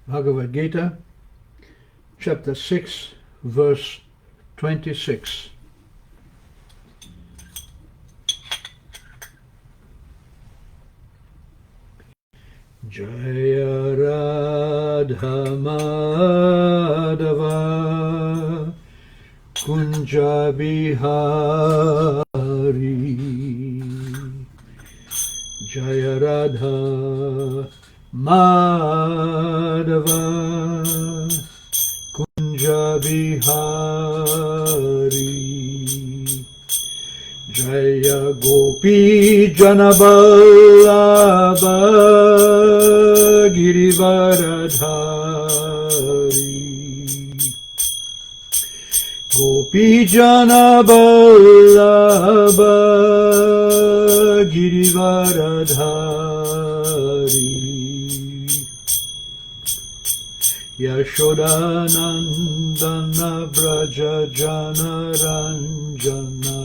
Bhagavad Gita, chapter 6, verse 26. Jaya Radha Madhava Kunja Bihari. Jaya Radha Madhava Kunja Bihari. Jaya Gopi Janaballabha Girivaradhari. Gopi Janaballabha Girivaradhari. Yashodanandana Vraja Janaranjana.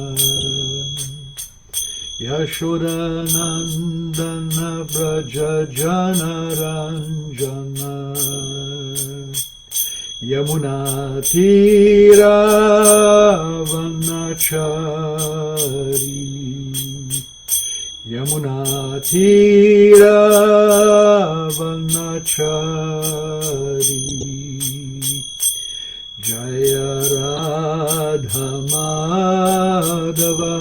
Yashodanandana Vraja Janaranjana. Yamuna Tira Vanachari. Yamuna Tira Vanachari. Jaya Radha Madhava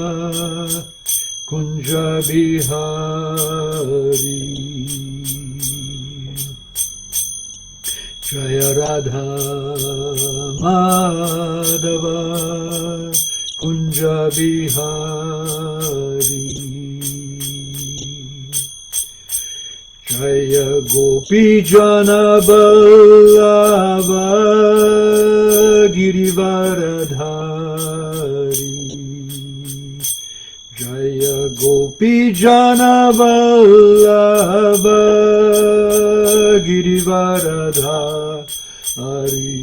Kunja Bihari. Jaya Radha Madhava Kunja Bihari. Jaya Gopi Janaballabha Girivaradhari. Jaya Gopi Janaballabha Girivaradhari.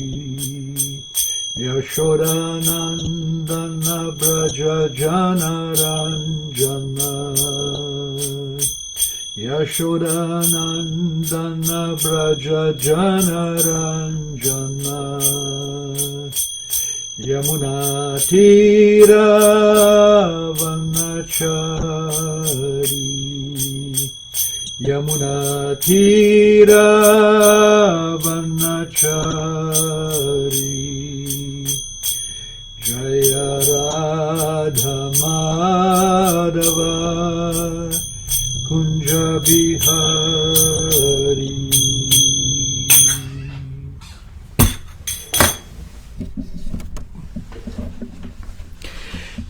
Yashodanandana Vraja Janaranjana. Yashodanandana Vraja Janaranjana. Yamuna Tira Vanachari. Yamuna Tira Vanachari. Jaya Radha Madhava Kunja Bihari.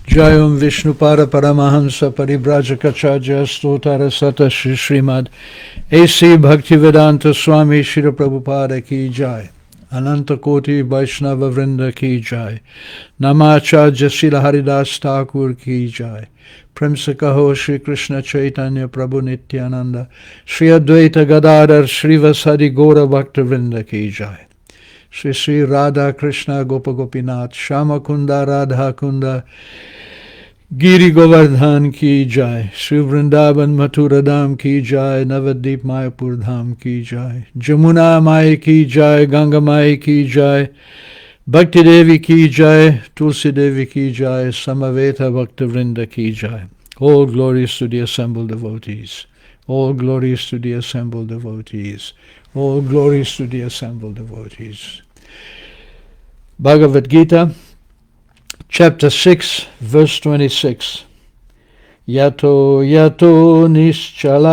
Jayam Vishnupada Paramahansa Paribrajakachaja Stotara Sata Shri Srimad A.C. Bhaktivedanta Swami Shri Prabhupada Ki Jai. Ananta Koti Vaishnava Vrinda Ki Jai. Namacharya Srila Haridas Thakur Ki Jai. Prem se kaho Shri Krishna Chaitanya Prabhu Nityananda Shri Advaita Gadadhar Srivasadi Gaura Bhakta Vrinda Ki Jai. Shri Sri Radha Krishna Gopa Gopinath Shama Kunda Radha Kunda Giri Govardhan Ki Jai. Shri Vrindavan Mathura Dham Ki Jai. Navadip Mayapur Dham Ki Jai. Jamuna Mai Ki Jai. Ganga Mai Ki Jai. Bhakti Devi Ki Jai. Tulsi Devi Ki Jai. Samaveta Bhakta Vrinda Ki Jai. All glories to the assembled devotees. All glories to the assembled devotees. All glories to the assembled devotees. Bhagavad Gita, chapter 6, verse 26. Yato yato nischalati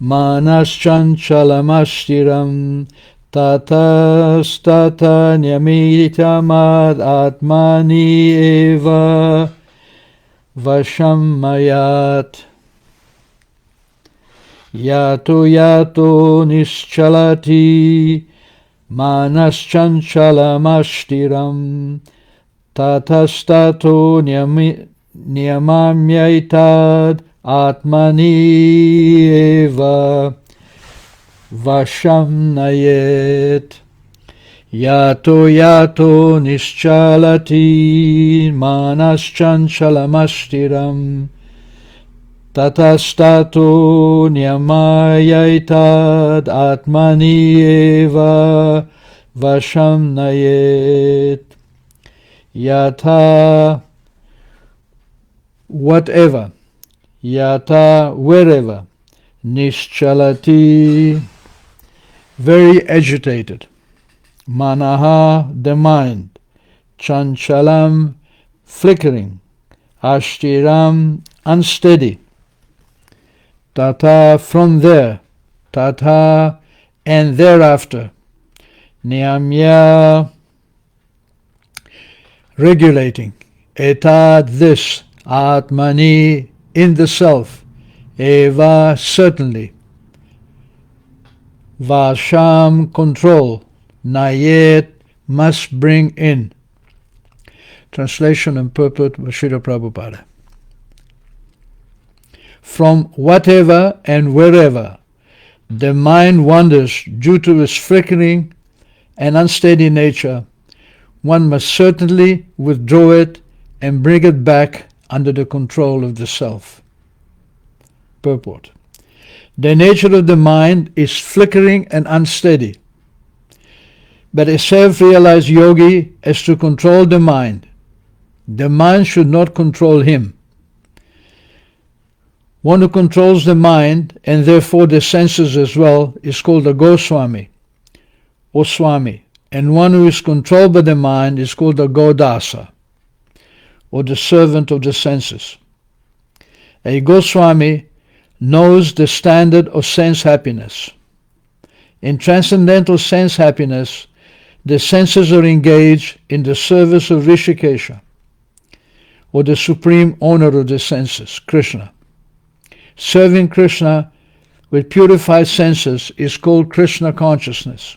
manaschanchalamashtiram tatastata nyamitamad atmani eva vashammayat. Yato yato nischalati manaschanchalamashtiram tatastato niyamamyaitad atmani eva vasham nayet. Yato yato nischalati manaschanchalamashtiram Tatastato nyamayaitat atmani eva vasham nayet. Yata, whatever, yata, wherever, nischalati, very agitated, manaha, the mind, chanchalam, flickering, ashtiram, unsteady, tata, from there, tata, and thereafter, niyamya, regulating, etad, this, atmani, in the self, eva, certainly, vasham, control, nayet, must bring in. Translation and purport by Srila Prabhupada. From whatever and wherever the mind wanders due to its flickering and unsteady nature, one must certainly withdraw it and bring it back under the control of the self. Purport. The nature of the mind is flickering and unsteady, but a self-realized yogi has to control the mind. The mind should not control him. One who controls the mind, and therefore the senses as well, is called a Goswami or Swami. And one who is controlled by the mind is called a Godasa, or the servant of the senses. A Goswami knows the standard of sense happiness. In transcendental sense happiness, the senses are engaged in the service of Rishikesha, or the supreme owner of the senses, Krishna. Serving Krishna with purified senses is called Krishna consciousness.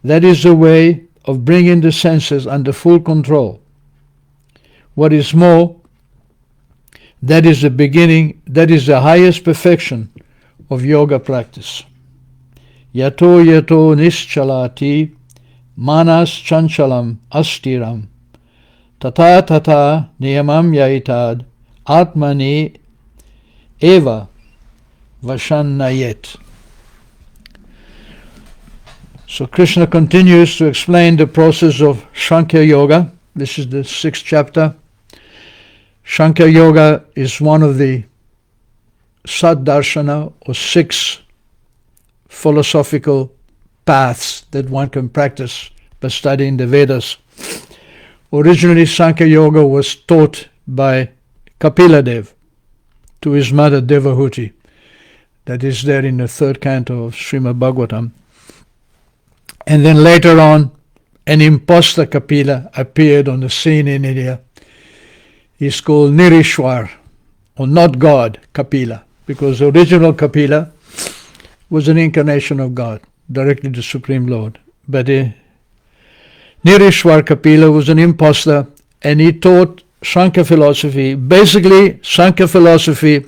That is the way of bringing the senses under full control. What is more, that is the beginning, that is the highest perfection of yoga practice. Yato yato nischalati manas chanchalam astiram tata tata niyamam yaitad atmani eva vashannayet. So Krishna continues to explain the process of Sankhya Yoga. This is the 6th chapter. Sankhya Yoga is one of the Saddarshana, or 6 philosophical paths that one can practice by studying the Vedas. Originally, Sankhya Yoga was taught by Kapila Dev to his mother Devahuti. That is there in the 3rd canto of Srimad Bhagavatam. And then later on, an imposter Kapila appeared on the scene in India. He's called Nirishwar, or not God, Kapila, because the original Kapila was an incarnation of God, directly the Supreme Lord. But Nirishwar Kapila was an imposter, and he taught Sankhya philosophy. Basically, Sankhya philosophy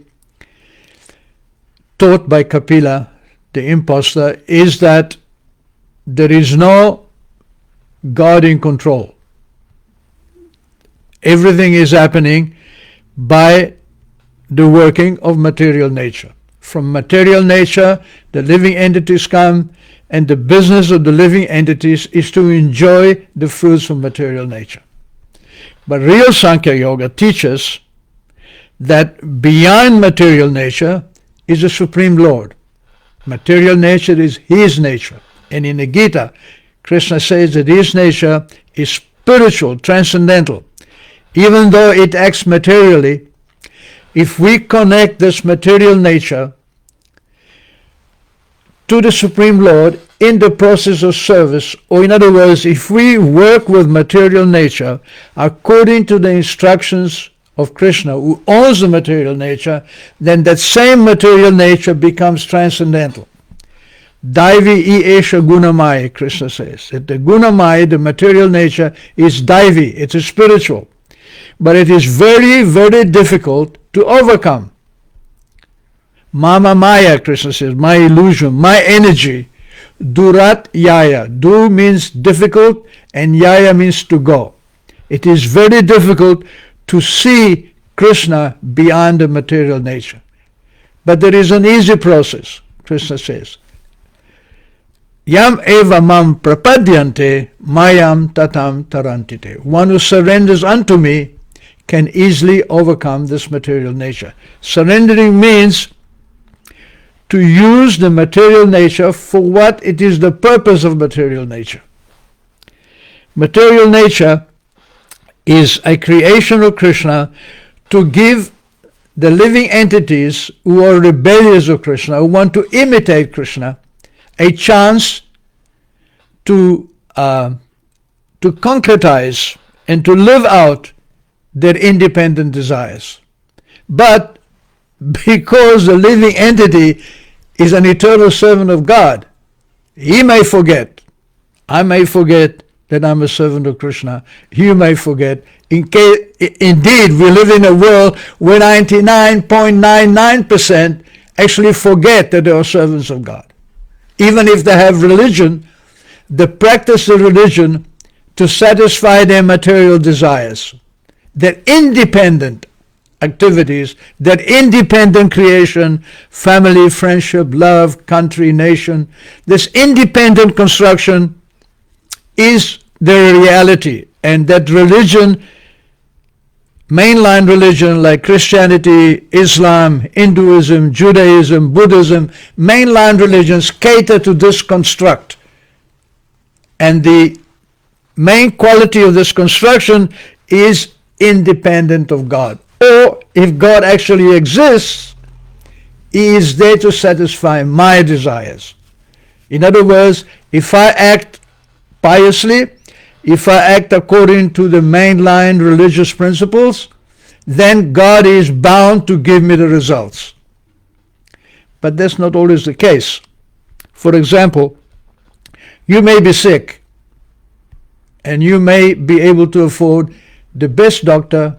taught by Kapila, the imposter, is that there is no God in control. Everything is happening by the working of material nature. From material nature, the living entities come, and the business of the living entities is to enjoy the fruits of material nature. But real Sankhya Yoga teaches that beyond material nature is the Supreme Lord. Material nature is his nature. And in the Gita, Krishna says that his nature is spiritual, transcendental. Even though it acts materially, if we connect this material nature to the Supreme Lord in the process of service, or in other words, if we work with material nature according to the instructions of Krishna, who owns the material nature, then that same material nature becomes transcendental. Daivi I Esha Gunamaya, Krishna says. That the Gunamaya, the material nature, is Daivi, it is spiritual. But it is very, very difficult to overcome. Mama Maya, Krishna says, my illusion, my energy. Durat Yaya. Du means difficult, and Yaya means to go. It is very difficult to see Krishna beyond the material nature. But there is an easy process. Krishna says, Yam eva mam prapadyante mayam tatam tarantite. One who surrenders unto me can easily overcome this material nature. Surrendering means to use the material nature for what it is the purpose of material nature. Material nature is a creation of Krishna to give the living entities who are rebellious of Krishna, who want to imitate Krishna, a chance to concretize and to live out their independent desires. But because the living entity is an eternal servant of God, he may forget, I may forget that I'm a servant of Krishna, you may forget. Indeed, we live in a world where 99.99% actually forget that they are servants of God. Even if they have religion, they practice the religion to satisfy their material desires. Their independent activities, their independent creation, family, friendship, love, country, nation, this independent construction is their reality. And that religion, mainline religion like Christianity, Islam, Hinduism, Judaism, Buddhism, mainline religions cater to this construct. And the main quality of this construction is independent of God. Or if God actually exists, he is there to satisfy my desires. In other words, if I act piously, if I act according to the mainline religious principles, then God is bound to give me the results. But that's not always the case. For example, you may be sick and you may be able to afford the best doctor,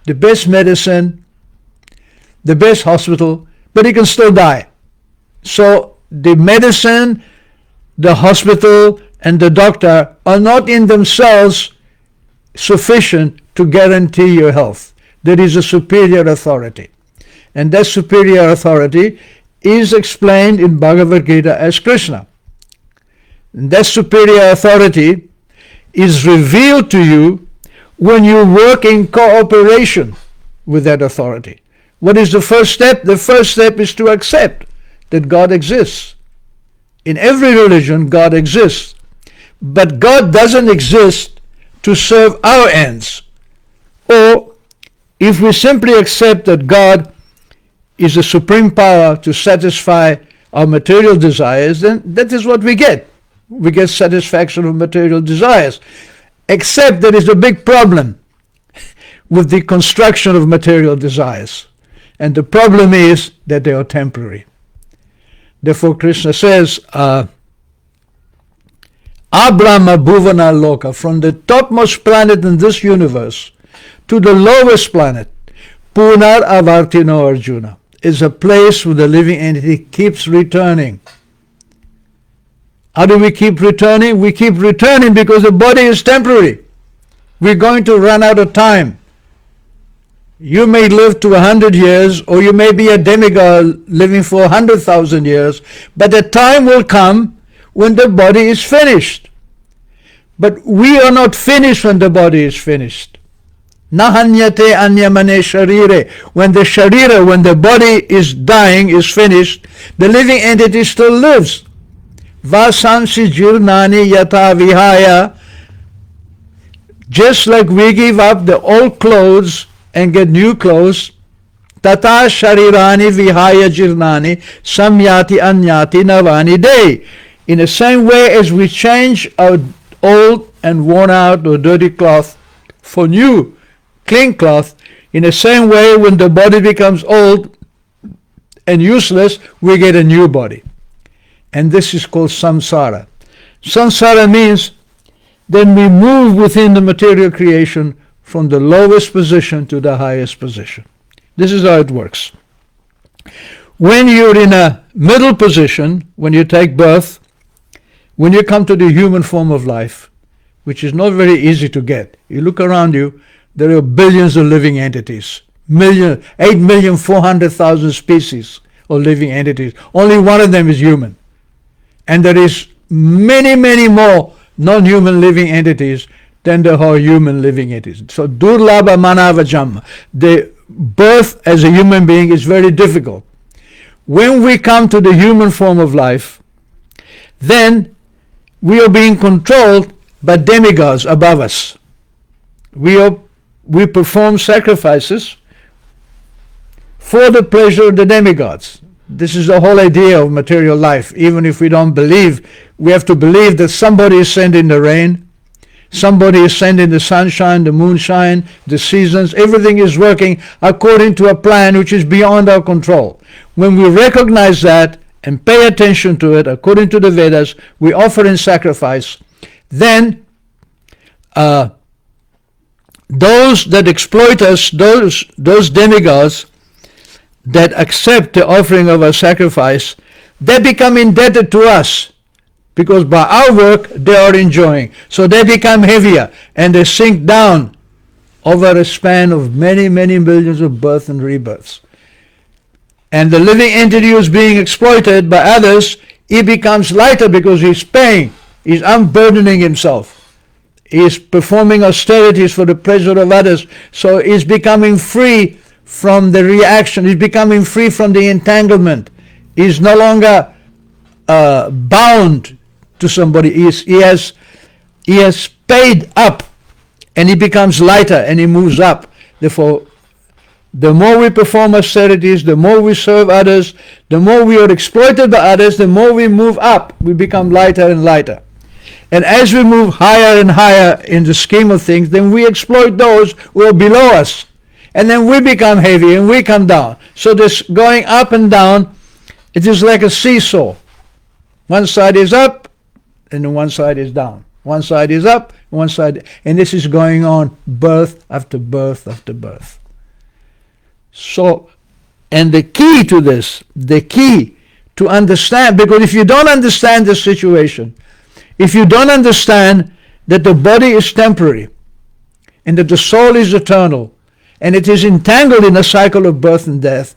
the best medicine, the best hospital, but you can still die. So the medicine, the hospital, and the doctor are not in themselves sufficient to guarantee your health. There is a superior authority. And that superior authority is explained in Bhagavad Gita as Krishna. And that superior authority is revealed to you when you work in cooperation with that authority. What is the first step? The first step is to accept that God exists. In every religion, God exists. But God doesn't exist to serve our ends. Or if we simply accept that God is the supreme power to satisfy our material desires, then that is what we get. We get satisfaction of material desires. Except there is a big problem with the construction of material desires. And the problem is that they are temporary. Therefore Krishna says, Abrahma Bhuvana Loka, from the topmost planet in this universe to the lowest planet, Punar Avartino Arjuna, is a place where the living entity keeps returning. How do we keep returning? We keep returning because the body is temporary. We're going to run out of time. You may live to 100 years, or you may be a demigod living for 100,000 years, but the time will come when the body is finished. But we are not finished when the body is finished. Nahanyate anyamane sharire. When the sharira, when the body is dying, is finished, the living entity still lives. Vasansi jirnani yata vihaya. Just like we give up the old clothes and get new clothes, tata sharirani vihaya jirnani samyati anyati navani day. In the same way as we change our old and worn out or dirty cloth for new, clean cloth, in the same way when the body becomes old and useless, we get a new body. And this is called samsara. Samsara means then we move within the material creation from the lowest position to the highest position. This is how it works. When you're in a middle position, when you take birth, when you come to the human form of life, which is not very easy to get, you look around you, there are billions of living entities. 8,400,000 species of living entities. Only one of them is human. And there is many, many more non-human living entities than the whole human living entities. So durlabha manavajam, the birth as a human being is very difficult. When we come to the human form of life, then we are being controlled by demigods above us. We perform sacrifices for the pleasure of the demigods. This is the whole idea of material life. Even if we don't believe, we have to believe that somebody is sending the rain, somebody is sending the sunshine, the moonshine, the seasons. Everything is working according to a plan which is beyond our control. When we recognize that and pay attention to it, according to the Vedas, we offer in sacrifice, then those that exploit us, those demigods that accept the offering of our sacrifice, they become indebted to us, because by our work they are enjoying. So they become heavier and they sink down over a span of many, many millions of births and rebirths. And the living entity who is being exploited by others, he becomes lighter because he's paying, he's unburdening himself. He's performing austerities for the pleasure of others, so he's becoming free from the reaction, he's becoming free from the entanglement. He's no longer bound to somebody. He has paid up, and he becomes lighter and he moves up. Therefore, the more we perform austerities, the more we serve others, the more we are exploited by others, the more we move up. We become lighter and lighter. And as we move higher and higher in the scheme of things, then we exploit those who are below us. And then we become heavy and we come down. So this going up and down, it is like a seesaw. One side is up and one side is down. One side is up, one side, and this is going on birth after birth after birth. So, and the key to this, the key to understand, because if you don't understand the situation, if you don't understand that the body is temporary and that the soul is eternal, and it is entangled in a cycle of birth and death,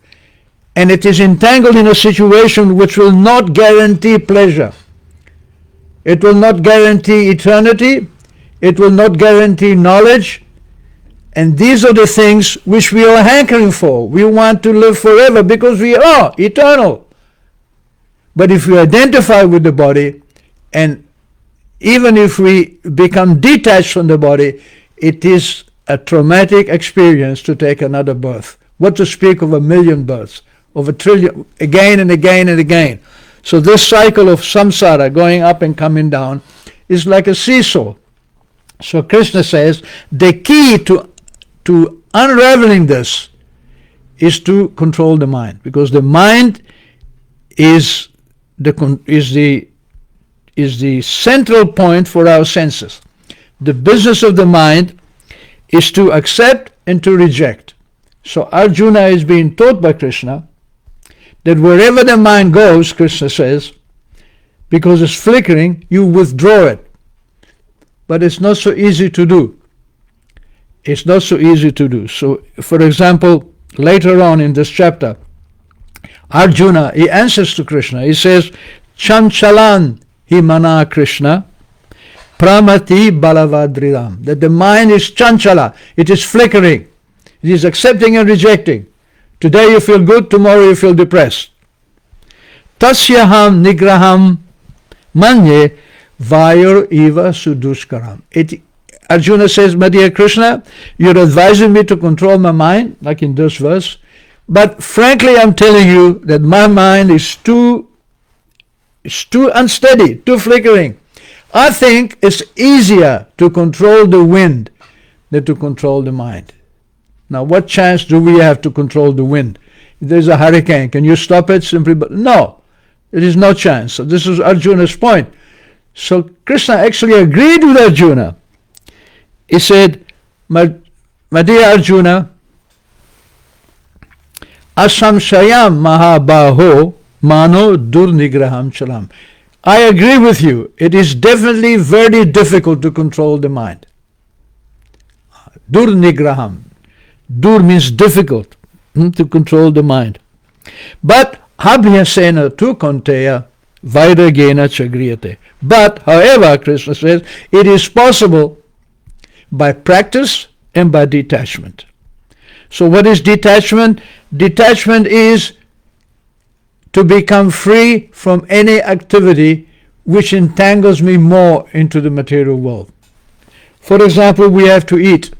and it is entangled in a situation which will not guarantee pleasure, it will not guarantee eternity, it will not guarantee knowledge, and these are the things which we are hankering for. We want to live forever because we are eternal. But if we identify with the body, and even if we become detached from the body, it is a traumatic experience to take another birth. What to speak of 1,000,000 births, of 1,000,000,000, again and again and again. So this cycle of samsara, going up and coming down, is like a seesaw. So Krishna says the key to unraveling this is to control the mind, because the mind is the central point for our senses. The business of the mind is to accept and to reject. So Arjuna is being taught by Krishna that wherever the mind goes, Krishna says, because it's flickering, you withdraw it. But it's not so easy to do. It's not so easy to do. So, for example, later on in this chapter, Arjuna, he answers to Krishna. He says, Chanchalan hi mana Krishna, pramati balavadridam. That the mind is chanchala. It is flickering. It is accepting and rejecting. Today you feel good, tomorrow you feel depressed. Tasyaham nigraham manye vayur eva suduskaram. Arjuna says, my dear Krishna, you're advising me to control my mind, like in this verse, but frankly I'm telling you that my mind is too unsteady, too flickering. I think it's easier to control the wind than to control the mind. Now, what chance do we have to control the wind? If there's a hurricane, can you stop it simply? No, there is no chance. So this is Arjuna's point. So Krishna actually agreed with Arjuna. He said, my dear Arjuna, asamshayam mahabaho mano durnigraham chalam. I agree with you. It is definitely very difficult to control the mind. Durnigraham. Dur means difficult to control the mind. But abhyasena tu konteya vairagena chagriyate. But, however, Krishna says, it is possible by practice and by detachment. So what is detachment? Detachment is to become free from any activity which entangles me more into the material world. For example, we have to eat.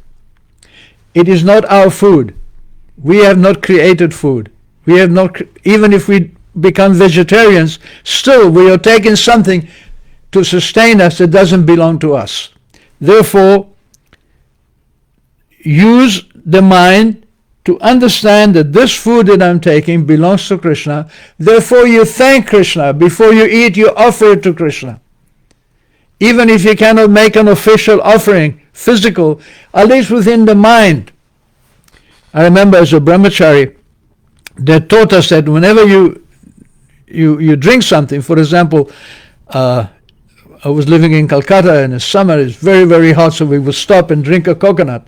It is not our food. We have not created food. We have not, even if we become vegetarians, still we are taking something to sustain us that doesn't belong to us. Therefore, use the mind to understand that this food that I'm taking belongs to Krishna. Therefore, you thank Krishna. Before you eat, you offer it to Krishna. Even if you cannot make an official offering, physical, at least within the mind. I remember as a brahmachari, they taught us that whenever you drink something, for example, I was living in Calcutta in the summer, it's very, very hot, so we would stop and drink a coconut.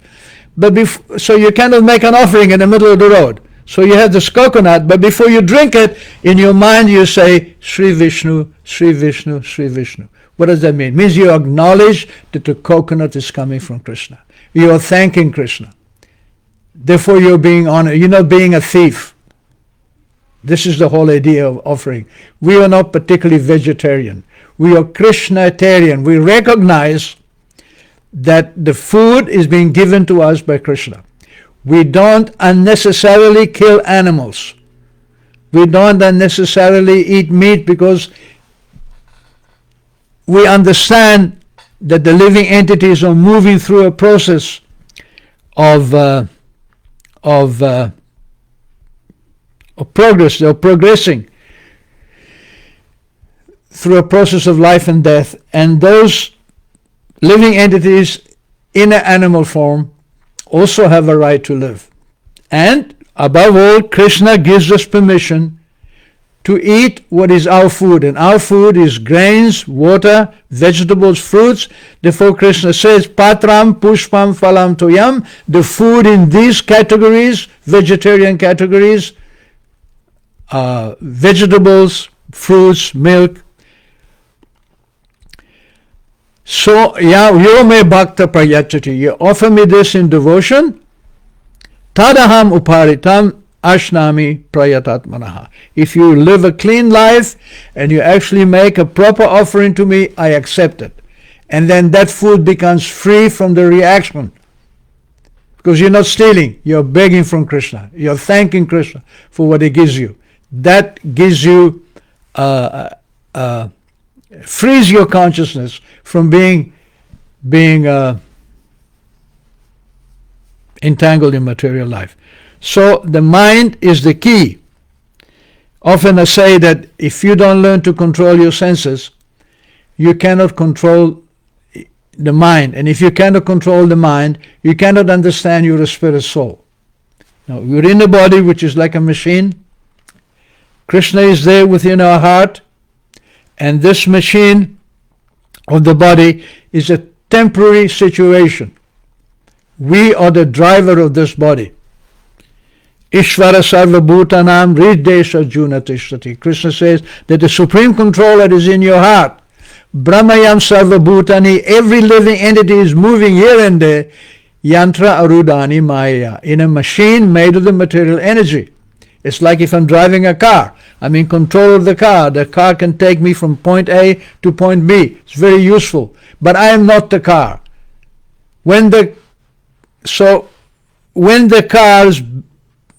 But so you cannot make an offering in the middle of the road. So you have this coconut, but before you drink it, in your mind you say, Sri Vishnu, Sri Vishnu, Sri Vishnu. What does that mean? It means you acknowledge that the coconut is coming from Krishna. You are thanking Krishna. Therefore you're being honored. You're not being a thief. This is the whole idea of offering. We are not particularly vegetarian. We are Krishnatarian. We recognize that the food is being given to us by Krishna. We don't unnecessarily kill animals. We don't unnecessarily eat meat because we understand that the living entities are moving through a process of progress. They're progressing through a process of life and death, and those living entities in an animal form also have a right to live. And above all, Krishna gives us permission to eat what is our food, and our food is grains, water, vegetables, fruits. Therefore Krishna says, Patram, Pushpam, Phalam, Toyam, the food in these categories, vegetarian categories, vegetables, fruits, milk. So, yo me bhakta prayachati, you offer me this in devotion, tadaham uparitam ashnami prayatatmanaha. If you live a clean life and you actually make a proper offering to me, I accept it. And then that food becomes free from the reaction. Because you're not stealing, you're begging from Krishna. You're thanking Krishna for what he gives you. That gives you frees your consciousness from being entangled in material life. So the mind is the key. Often I say that if you don't learn to control your senses, you cannot control the mind. And if you cannot control the mind, you cannot understand you're a spirit soul. Now, you're in the body, which is like a machine. Krishna is there within our heart. And this machine of the body is a temporary situation. We are the driver of this body. Ishvara sarva bhutanam riddesha juna tishtati. Krishna says that the supreme controller is in your heart. Brahmayam sarva bhutani, every living entity is moving here and there. Yantra arudani maya, in a machine made of the material energy. It's like if I'm driving a car. I'm in control of the car. The car can take me from point A to point B. It's very useful. But I am not the car. When the car's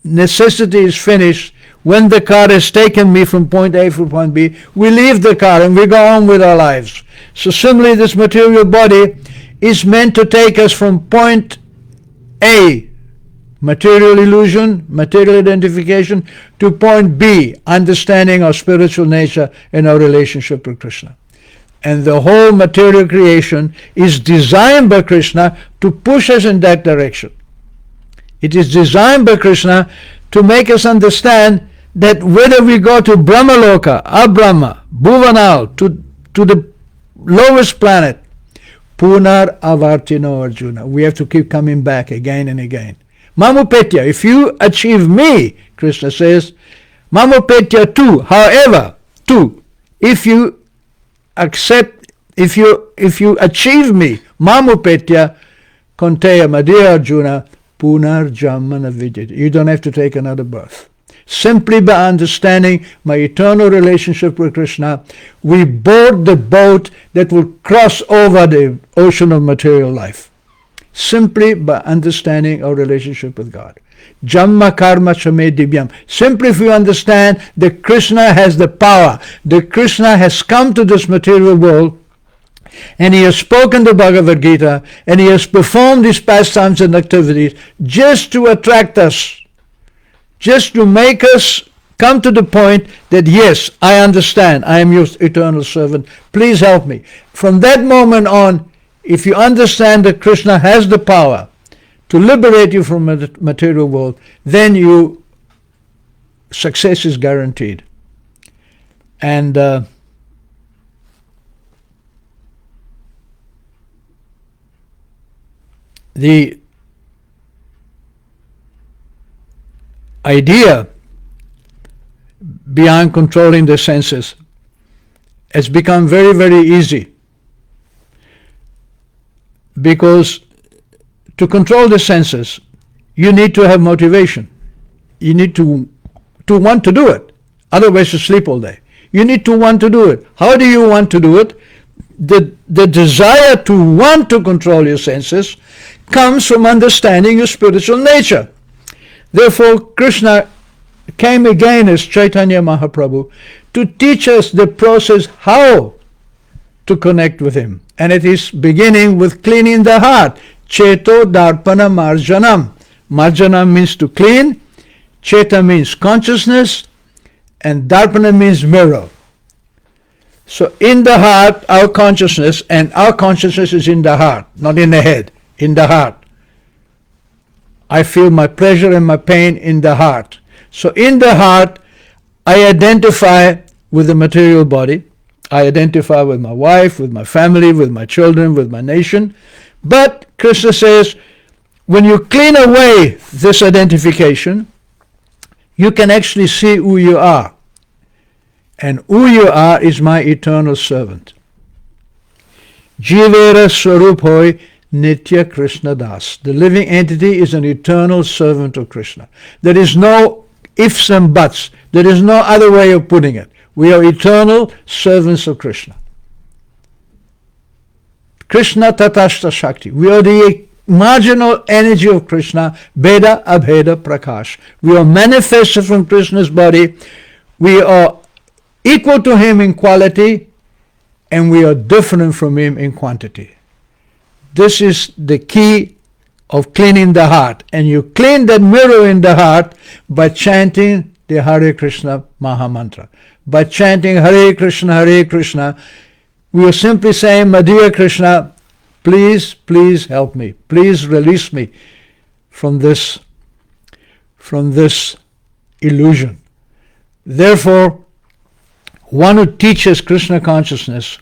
necessity is finished, when the car has taken me from point A to point B, we leave the car and we go on with our lives. So similarly, this material body is meant to take us from point A, material illusion, material identification, to point B, understanding our spiritual nature and our relationship with Krishna. And the whole material creation is designed by Krishna to push us in that direction. It is designed by Krishna to make us understand that whether we go to Brahmaloka, Abrahma, Bhuvanal, to the lowest planet, Punar Avartino Arjuna, we have to keep coming back again and again. Mamupetya, if you achieve me, Krishna says, Mamupetya too, however, too, if you accept, if you achieve me, Mamupetya, Konteya Madhya Arjuna, Punar Jamana Vidyate. You don't have to take another birth. Simply by understanding my eternal relationship with Krishna, we board the boat that will cross over the ocean of material life. Simply by understanding our relationship with God. Jamma karma chame divyam. Simply if you understand that Krishna has the power, that Krishna has come to this material world, and he has spoken the Bhagavad Gita, and he has performed his pastimes and activities just to attract us, just to make us come to the point that, yes, I understand, I am your eternal servant, please help me. From that moment on, if you understand that Krishna has the power to liberate you from the material world, then success is guaranteed. And the idea beyond controlling the senses has become very, very easy, because to control the senses you need to have motivation. You need to want to do it, otherwise you sleep all day. You need to want to do it. How do you want to do it? The desire to want to control your senses comes from understanding your spiritual nature. Therefore, Krishna came again as Chaitanya Mahaprabhu to teach us the process how to connect with him. And it is beginning with cleaning the heart. Cheto darpana marjanam. Marjanam means to clean, cheta means consciousness, and darpana means mirror. So in the heart, our consciousness, and our consciousness is in the heart, not in the head, in the heart. I feel my pleasure and my pain in the heart. So in the heart, I identify with the material body. I identify with my wife, with my family, with my children, with my nation. But Krishna says, when you clean away this identification, you can actually see who you are. And who you are is my eternal servant. Jivera Swarup Nitya Krishna Das. The living entity is an eternal servant of Krishna. There is no ifs and buts. There is no other way of putting it. We are eternal servants of Krishna. Krishna Tatashta Shakti. We are the marginal energy of Krishna, Beda Abheda Prakash. We are manifested from Krishna's body. We are equal to him in quality, and we are different from him in quantity. This is the key of cleaning the heart. And you clean that mirror in the heart by chanting the Hare Krishna Maha Mantra. By chanting Hare Krishna, we are simply saying, my dear Krishna, please, please help me. Please release me from this illusion. Therefore, one who teaches Krishna consciousness,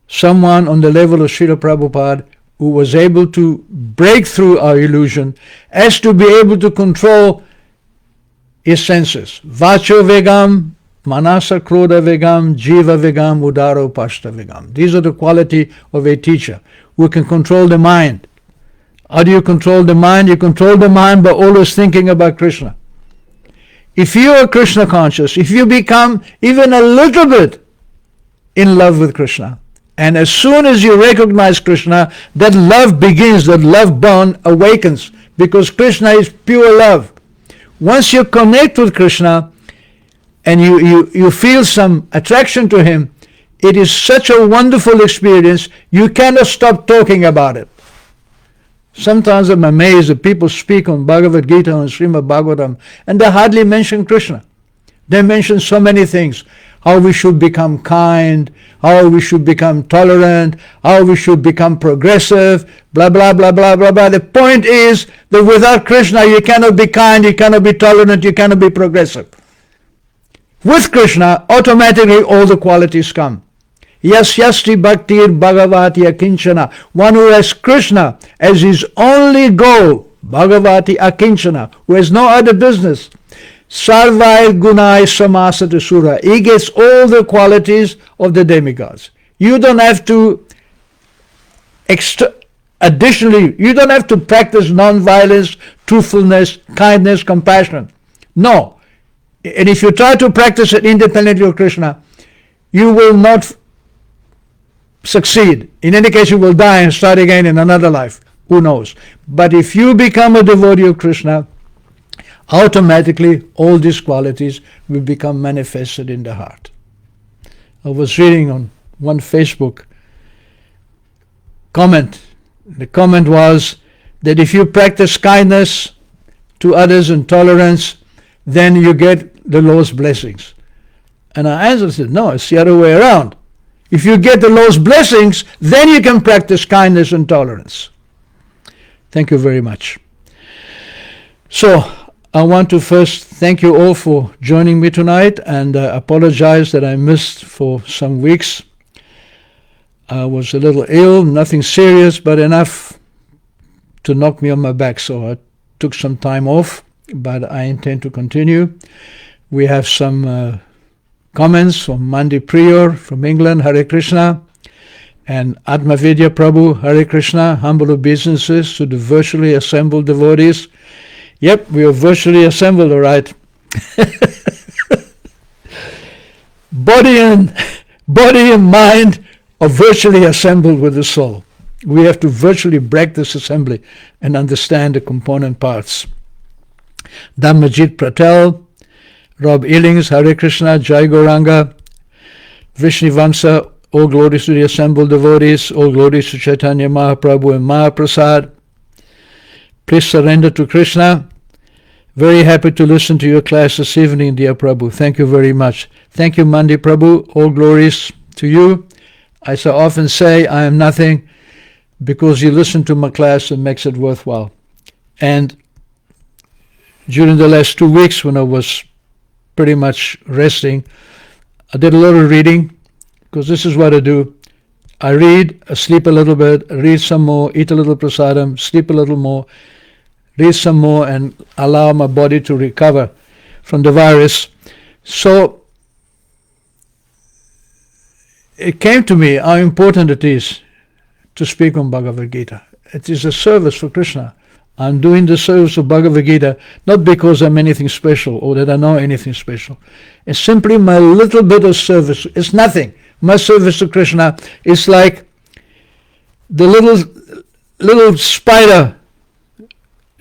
someone on the level of Srila Prabhupada who was able to break through our illusion, has to be able to control his senses. Vacho vegam, manasa krodha vegam, jiva vegam, udaro pashta vegam. These are the quality of a teacher who can control the mind. How do you control the mind? You control the mind by always thinking about Krishna. If you are Krishna conscious, if you become even a little bit in love with Krishna, and as soon as you recognize Krishna, that love begins, that love bond awakens, because Krishna is pure love. Once you connect with Krishna and you feel some attraction to him, it is such a wonderful experience, you cannot stop talking about it. Sometimes I'm amazed that people speak on Bhagavad Gita and Srimad Bhagavatam and they hardly mention Krishna. They mention so many things. How we should become kind, how we should become tolerant, how we should become progressive, blah, blah, blah, blah, blah, blah. The point is that without Krishna you cannot be kind, you cannot be tolerant, you cannot be progressive. With Krishna, automatically all the qualities come. Yasyasti bhaktir bhagavati akinchana. One who has Krishna as his only goal Bhagavati akinchana, who has no other business. Sarvai gunai samasata sura. He gets all the qualities of the demigods. You don't have to additionally, you don't have to practice non-violence, truthfulness, kindness, compassion. No. And if you try to practice it independently of Krishna, you will not succeed. In any case, you will die and start again in another life. Who knows? But if you become a devotee of Krishna, automatically all these qualities will become manifested in the heart. I was reading on one Facebook comment. The comment was that if you practice kindness to others and tolerance, then you get the Lord's blessings. And I answered, no, it's the other way around. If you get the Lord's blessings, then you can practice kindness and tolerance. Thank you very much. So, I want to first thank you all for joining me tonight, and apologize that I missed for some weeks. I was a little ill, nothing serious, but enough to knock me on my back, so I took some time off, but I intend to continue. We have some comments from Mandi Prior from England, Hare Krishna, and Atmavidya Prabhu, Hare Krishna, humble obeisances to the virtually assembled devotees. Yep, we are virtually assembled, all right. Body and mind are virtually assembled with the soul. We have to virtually break this assembly and understand the component parts. Dhammajit Patel, Rob Illings, Hare Krishna, Jai Gauranga, Vishnivamsa, all glories to the assembled devotees, all glories to Chaitanya Mahaprabhu and Mahaprasad. Please surrender to Krishna. Very happy to listen to your class this evening, dear Prabhu. Thank you very much. Thank you, Mandi Prabhu. All glories to you. I so often say I am nothing because you listen to my class and makes it worthwhile. And during the last 2 weeks when I was pretty much resting, I did a lot of reading, because this is what I do. I read, I sleep a little bit, I read some more, eat a little prasadam, sleep a little more, read some more, and allow my body to recover from the virus. So it came to me how important it is to speak on Bhagavad Gita. It is a service for Krishna. I'm doing the service of Bhagavad Gita not because I'm anything special or that I know anything special. It's simply my little bit of service. It's nothing. My service to Krishna is like the little spider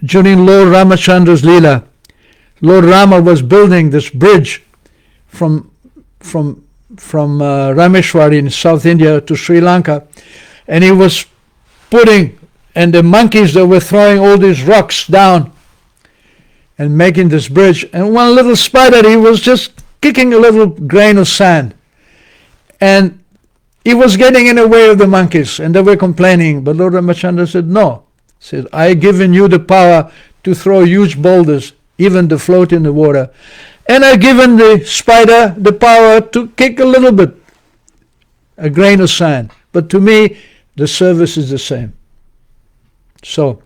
during Lord Ramachandra's Leela. Lord Rama was building this bridge from Rameshwar in South India to Sri Lanka, and he was putting, and the monkeys that were throwing all these rocks down and making this bridge, and one little spider, he was just kicking a little grain of sand, and he was getting in the way of the monkeys, and they were complaining, but Lord Ramachandra said, no. He said, I have given you the power to throw huge boulders, even to float in the water, and I've given the spider the power to kick a little bit, a grain of sand. But to me, the service is the same. So,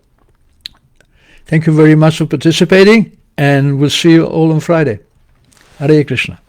thank you very much for participating, and we'll see you all on Friday. Hare Krishna.